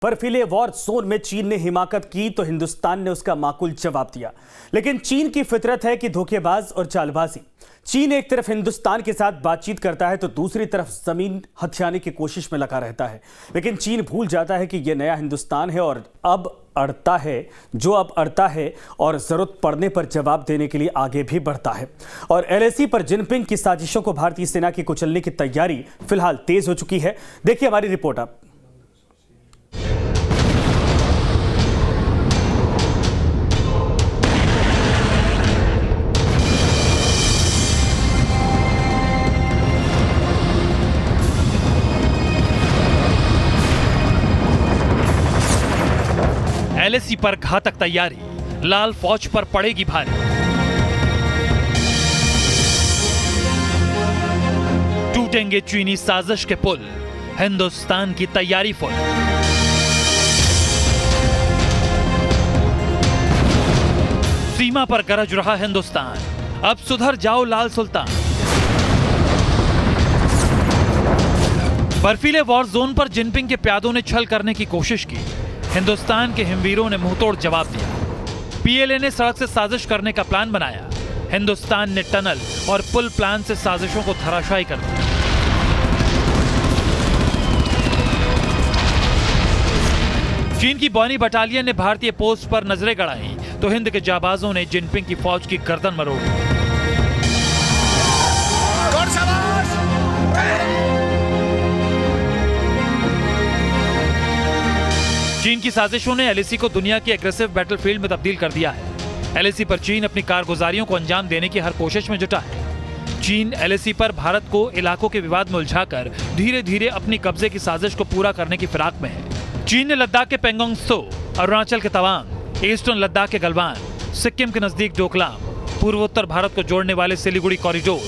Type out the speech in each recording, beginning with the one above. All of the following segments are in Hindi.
बर्फीले वॉर जोन में चीन ने हिमाकत की तो हिंदुस्तान ने उसका माकूल जवाब दिया। लेकिन चीन की फितरत है कि धोखेबाज और चालबाजी। चीन एक तरफ हिंदुस्तान के साथ बातचीत करता है तो दूसरी तरफ जमीन हथियाने की कोशिश में लगा रहता है। लेकिन चीन भूल जाता है कि यह नया हिंदुस्तान है और अब अड़ता है और जरूरत पड़ने पर जवाब देने के लिए आगे भी बढ़ता है। और एलएसी पर जिनपिंग की साजिशों को भारतीय सेना की कुचलने की तैयारी फिलहाल तेज हो चुकी है। देखिए हमारी रिपोर्ट अब। एलएसी पर घातक तैयारी, लाल फौज पर पड़ेगी भारी। टूटेंगे चीनी साजिश के पुल, हिंदुस्तान की तैयारी फुल। सीमा पर गरज रहा हिंदुस्तान, अब सुधर जाओ लाल सुल्तान। बर्फीले वॉर जोन पर जिनपिंग के प्यादों ने छल करने की कोशिश की। हिंदुस्तान के हिमवीरों ने मुंहतोड़ जवाब दिया। पीएलए ने सड़क से साजिश करने का प्लान बनाया। हिंदुस्तान ने टनल और पुल प्लान से साजिशों को धराशायी कर दिया। चीन की बॉनी बटालियन ने भारतीय पोस्ट पर नजरें गड़ाई तो हिंद के जाबाजों ने जिनपिंग की फौज की गर्दन मरोड़ दी। चीन की साजिशों ने एलएसी को दुनिया की एग्रेसिव बैटलफील्ड में तब्दील कर दिया है। एलएसी पर चीन अपनी कारगुजारियों को अंजाम देने की हर कोशिश में जुटा है। चीन एलएसी पर भारत को इलाकों के विवाद में उलझाकर धीरे धीरे अपनी कब्जे की साजिश को पूरा करने की फिराक में है। चीन ने लद्दाख के पेंगोंग त्सो, अरुणाचल के तवांग, ईस्टर्न लद्दाख के गलवान, सिक्किम के नजदीक डोकलाम, पूर्वोत्तर भारत को जोड़ने वाले सिलीगुड़ी कॉरिडोर,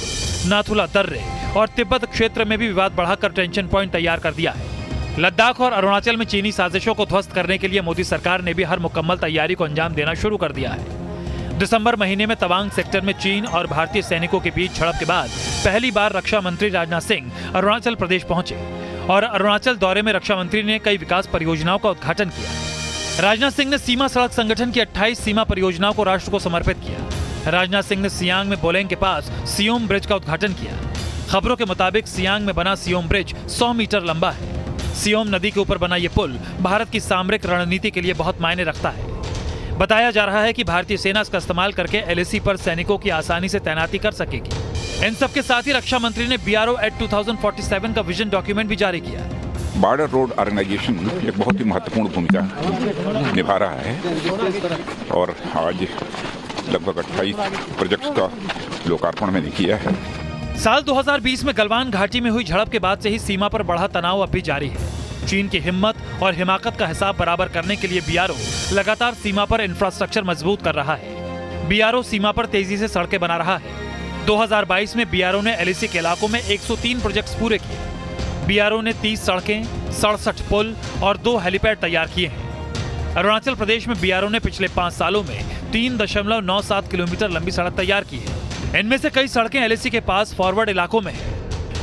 नाथुला दर्रे और तिब्बत क्षेत्र में भी विवाद बढ़ाकर टेंशन पॉइंट तैयार कर दिया है। लद्दाख और अरुणाचल में चीनी साजिशों को ध्वस्त करने के लिए मोदी सरकार ने भी हर मुकम्मल तैयारी को अंजाम देना शुरू कर दिया है। दिसंबर महीने में तवांग सेक्टर में चीन और भारतीय सैनिकों के बीच झड़प के बाद पहली बार रक्षा मंत्री राजनाथ सिंह अरुणाचल प्रदेश पहुंचे और अरुणाचल दौरे में रक्षा मंत्री ने कई विकास परियोजनाओं का उद्घाटन किया। राजनाथ सिंह ने सीमा सड़क संगठन की 28 सीमा परियोजनाओं को राष्ट्र को समर्पित किया। राजनाथ सिंह ने सियांग में बोलेंग के पास सियोम ब्रिज का उद्घाटन किया। खबरों के मुताबिक सियांग में बना सियोम ब्रिज 100 मीटर लंबा है। सियोम नदी के ऊपर बना ये पुल भारत की सामरिक रणनीति के लिए बहुत मायने रखता है। बताया जा रहा है कि भारतीय सेना इसका इस्तेमाल करके एलएसी पर सैनिकों की आसानी से तैनाती कर सकेगी। इन सब के साथ ही रक्षा मंत्री ने BRO Act 2047 का विजन डॉक्यूमेंट भी जारी किया। बॉर्डर रोड ऑर्गेनाइजेशन एक बहुत ही महत्वपूर्ण भूमिका निभा रहा है और आज लगभग 28 प्रोजेक्ट्स का लोकार्पण मैंने किया है। साल 2020 में गलवान घाटी में हुई झड़प के बाद से ही सीमा पर बढ़ा तनाव अब भी जारी है। चीन की हिम्मत और हिमाकत का हिसाब बराबर करने के लिए BRO लगातार सीमा पर इंफ्रास्ट्रक्चर मजबूत कर रहा है। BRO सीमा पर तेजी से सड़कें बना रहा है। 2022 में BRO ने एलएसी के इलाकों में 103 प्रोजेक्ट्स पूरे किए। BRO ने 30 सड़कें, 67 पुल और 2 हेलीपैड तैयार किए हैं। अरुणाचल प्रदेश में BRO ने पिछले 5 सालों में 3.97 किलोमीटर लंबी सड़क तैयार की है। इनमें से कई सड़कें एलएसी के पास फॉरवर्ड इलाकों में है।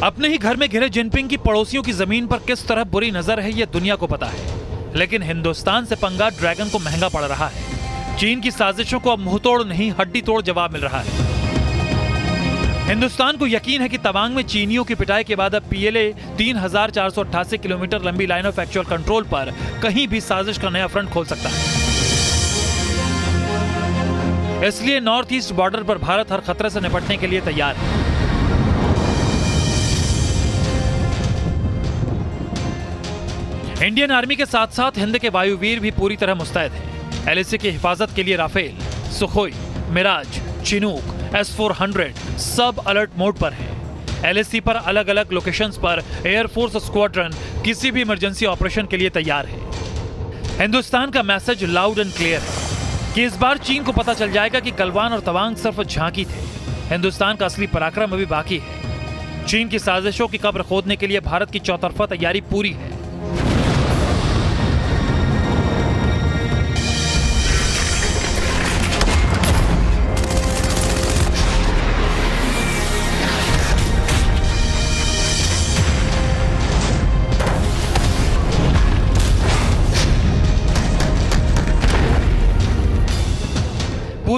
अपने ही घर में घिरे जिनपिंग की पड़ोसियों की जमीन पर किस तरह बुरी नजर है ये दुनिया को पता है। लेकिन हिंदुस्तान से पंगा ड्रैगन को महंगा पड़ रहा है। चीन की साजिशों को अब मुंहतोड़ नहीं हड्डी तोड़ जवाब मिल रहा है। हिंदुस्तान को यकीन है कि तवांग में चीनियों की पिटाई के बाद अब पीएलए 3488 किलोमीटर लंबी लाइन ऑफ एक्चुअल कंट्रोल पर कहीं भी साजिश का नया फ्रंट खोल सकता है। इसलिए नॉर्थ ईस्ट बॉर्डर पर भारत हर खतरे से निपटने के लिए तैयार है। इंडियन आर्मी के साथ साथ हिंद के वायुवीर भी पूरी तरह मुस्तैद हैं। एलएसी की हिफाजत के लिए Rafale, Sukhoi, Miraj, Chinook, S-400 सब अलर्ट मोड पर हैं। एलएसी पर अलग अलग लोकेशंस पर एयरफोर्स स्क्वाड्रन किसी भी इमरजेंसी ऑपरेशन के लिए तैयार है। हिंदुस्तान का मैसेज लाउड एंड क्लियर है कि इस बार चीन को पता चल जाएगा कि गलवान और तवांग सिर्फ झांकी थे। हिंदुस्तान का असली पराक्रम अभी बाकी है। चीन की साजिशों की कब्र खोदने के लिए भारत की चौतरफा तैयारी पूरी है।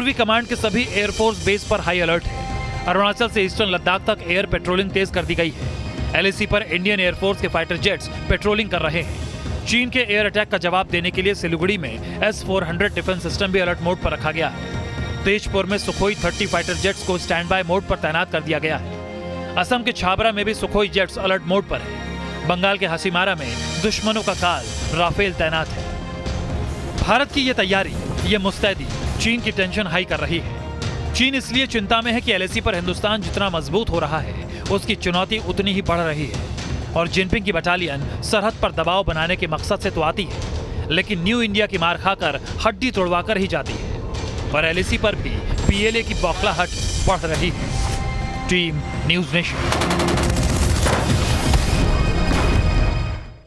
पूर्वी कमांड के सभी एयरफोर्स बेस पर हाई अलर्ट है। अरुणाचल से ईस्टर्न लद्दाख तक एयर पेट्रोलिंग तेज कर दी गई है। एलएसी पर इंडियन एयरफोर्स के फाइटर जेट्स पेट्रोलिंग कर रहे हैं। चीन के एयर अटैक का जवाब देने के लिए सिलीगुड़ी में S-400 डिफेंस सिस्टम भी अलर्ट मोड पर रखा गया है। तेजपुर में सुखोई 30 फाइटर जेट्स को स्टैंड बाय मोड पर तैनात कर दिया गया है। असम के छाबरा में भी सुखोई जेट्स अलर्ट मोड पर है। बंगाल के हसीमारा में दुश्मनों का काल राफेल तैनात है। भारत की ये तैयारी, ये मुस्तैदी चीन की टेंशन हाई कर रही है। चीन इसलिए चिंता में है कि एलएसी पर हिंदुस्तान जितना मजबूत हो रहा है, उसकी चुनौती उतनी ही बढ़ रही है। और जिनपिंग की बटालियन सरहद पर दबाव बनाने के मकसद से तो आती है, लेकिन न्यू इंडिया की मार खाकर हड्डी तोड़वाकर ही जाती है। और एलएसी पर भी पीएलए की बौखलाहट बढ़ रही है। Team news nation.